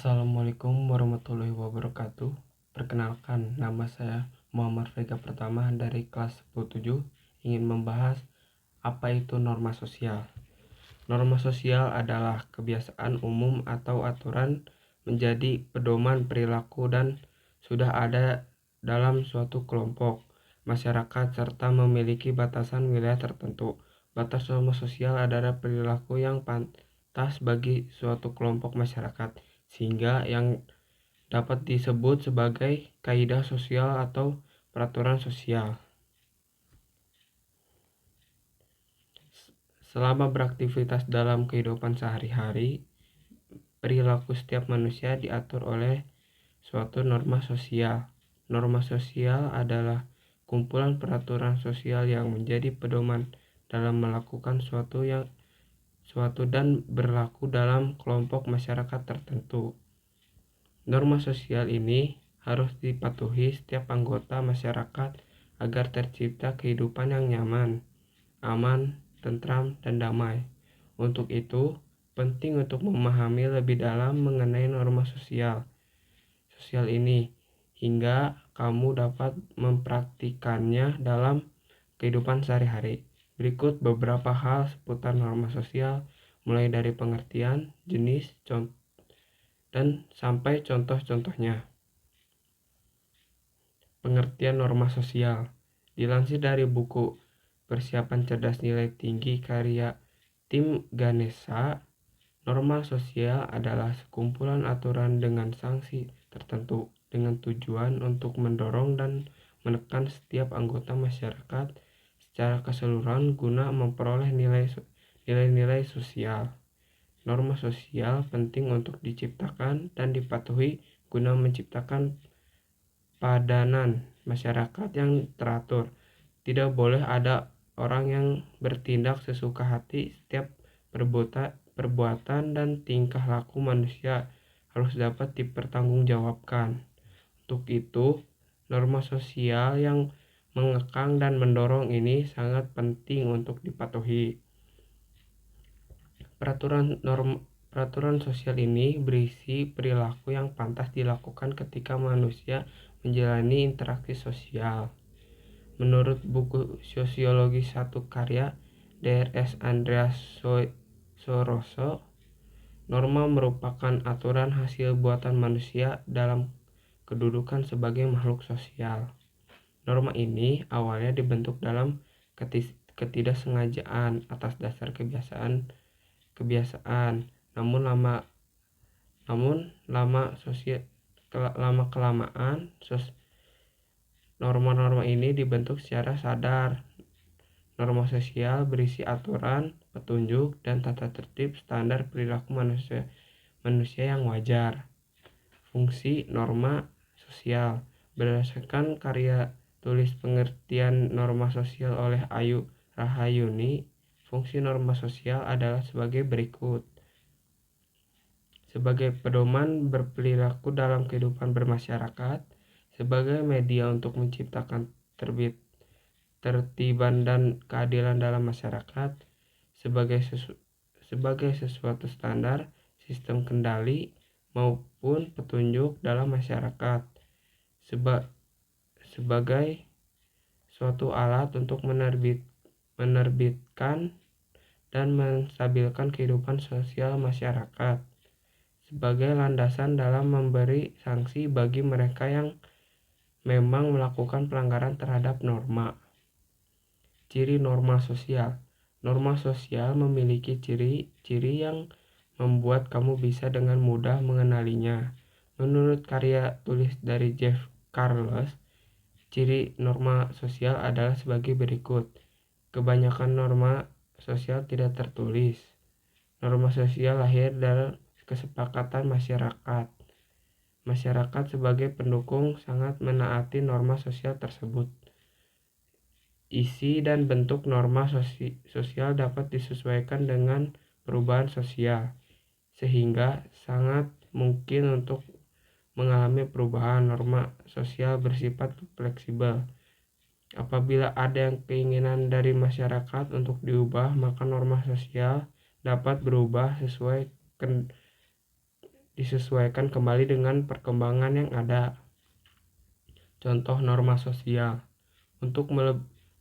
Assalamualaikum warahmatullahi wabarakatuh. Perkenalkan, nama saya Muhammad Vega Pertama dari kelas 10-7 ingin membahas apa itu norma sosial. Norma sosial adalah kebiasaan umum atau aturan menjadi pedoman perilaku dan sudah ada dalam suatu kelompok masyarakat serta memiliki batasan wilayah tertentu. Batas norma sosial adalah perilaku yang pantas bagi suatu kelompok masyarakat, sehingga yang dapat disebut sebagai kaidah sosial atau peraturan sosial. Selama beraktivitas dalam kehidupan sehari-hari, perilaku setiap manusia diatur oleh suatu norma sosial. Norma sosial adalah kumpulan peraturan sosial yang menjadi pedoman dalam melakukan suatu dan berlaku dalam kelompok masyarakat tertentu. Norma sosial ini harus dipatuhi setiap anggota masyarakat agar tercipta kehidupan yang nyaman, aman, tentram, dan damai. Untuk itu, penting untuk memahami lebih dalam mengenai norma sosial ini hingga kamu dapat mempraktikannya dalam kehidupan sehari-hari. Berikut beberapa hal seputar norma sosial, mulai dari pengertian, jenis, dan sampai contoh-contohnya. Pengertian norma sosial dilansir dari buku Persiapan Cerdas Nilai Tinggi karya Tim Ganesha. Norma sosial adalah sekumpulan aturan dengan sanksi tertentu dengan tujuan untuk mendorong dan menekan setiap anggota masyarakat secara keseluruhan guna memperoleh nilai-nilai sosial. Norma sosial penting untuk diciptakan dan dipatuhi guna menciptakan padanan masyarakat yang teratur. Tidak boleh ada orang yang bertindak sesuka hati. Setiap perbuatan dan tingkah laku manusia harus dapat dipertanggungjawabkan. Untuk itu, norma sosial yang mengekang dan mendorong ini sangat penting untuk dipatuhi. Peraturan sosial ini berisi perilaku yang pantas dilakukan ketika manusia menjalani interaksi sosial. Menurut buku Sosiologi 1 karya Drs. Andreas Soroso, norma merupakan aturan hasil buatan manusia dalam kedudukan sebagai makhluk sosial. Norma ini awalnya dibentuk dalam ketidaksengajaan atas dasar kebiasaan, namun lama-kelamaan norma-norma ini dibentuk secara sadar. Norma sosial berisi aturan, petunjuk, dan tata tertib standar perilaku manusia yang wajar. Fungsi norma sosial berdasarkan karya tulis pengertian norma sosial oleh Ayu Rahayuni. Fungsi norma sosial adalah sebagai berikut. Sebagai pedoman berperilaku dalam kehidupan bermasyarakat, sebagai media untuk menciptakan tertiban dan keadilan dalam masyarakat, sebagai sesuatu standar, sistem kendali, maupun petunjuk dalam masyarakat, sebagai suatu alat untuk menerbitkan dan menstabilkan kehidupan sosial masyarakat, sebagai landasan dalam memberi sanksi bagi mereka yang memang melakukan pelanggaran terhadap norma. Ciri norma sosial. Norma sosial memiliki ciri-ciri yang membuat kamu bisa dengan mudah mengenalinya. Menurut karya tulis dari Jeff Carlos, ciri norma sosial adalah sebagai berikut. Kebanyakan norma sosial tidak tertulis. Norma sosial lahir dari kesepakatan masyarakat. Masyarakat sebagai pendukung sangat menaati norma sosial tersebut. Isi dan bentuk norma sosial dapat disesuaikan dengan perubahan sosial, sehingga sangat mungkin untuk mengalami perubahan. Norma sosial bersifat fleksibel. Apabila ada keinginan dari masyarakat untuk diubah, maka norma sosial dapat berubah sesuai disesuaikan kembali dengan perkembangan yang ada. Contoh norma sosial. Untuk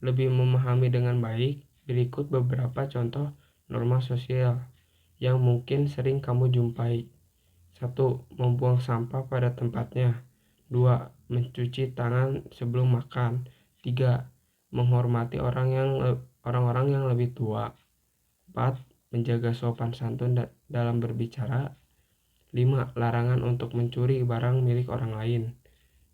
lebih memahami dengan baik, berikut beberapa contoh norma sosial yang mungkin sering kamu jumpai. 1. Membuang sampah pada tempatnya. 2. Mencuci tangan sebelum makan. 3. Menghormati orang-orang yang lebih tua. 4. Menjaga sopan santun dalam berbicara. 5. Larangan untuk mencuri barang milik orang lain.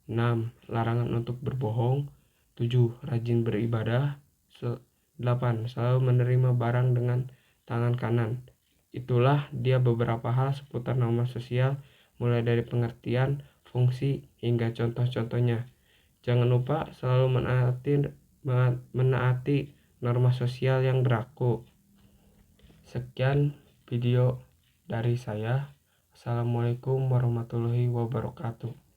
6. Larangan untuk berbohong. 7. Rajin beribadah. 8. Selalu menerima barang dengan tangan kanan. Itulah dia beberapa hal seputar norma sosial, mulai dari pengertian, fungsi, hingga contoh-contohnya. Jangan lupa selalu menaati norma sosial yang berlaku. Sekian video dari saya. Assalamualaikum warahmatullahi wabarakatuh.